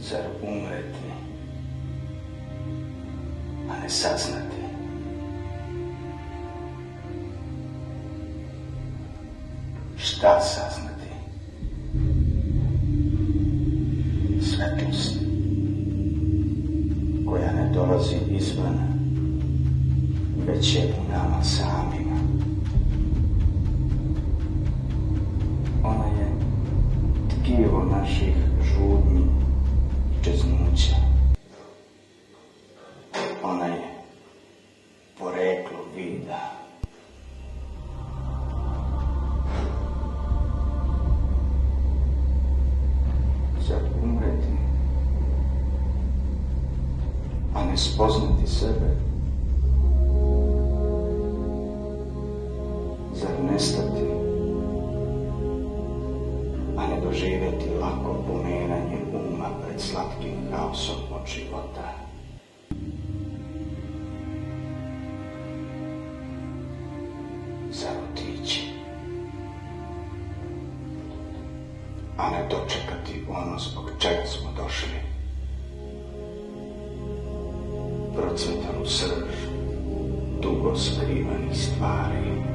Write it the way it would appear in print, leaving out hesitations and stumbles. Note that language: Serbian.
Zar umreti, a ne saznati? Šta saznati? Svetlost koja ne dolazi izvana, već je u nama samima. Ona je tkivo naših žudnji i čeznuća. Ona je poreklo vida. Zar umreti, a ne spoznati sebe? Zar nestati, a ne doživjeti lako pomeranje uma pred slatkim haosom od života? Zar otići, a ne dočekati ono zbog čega smo došli? Procvetalu srž dugo skrivanih stvari.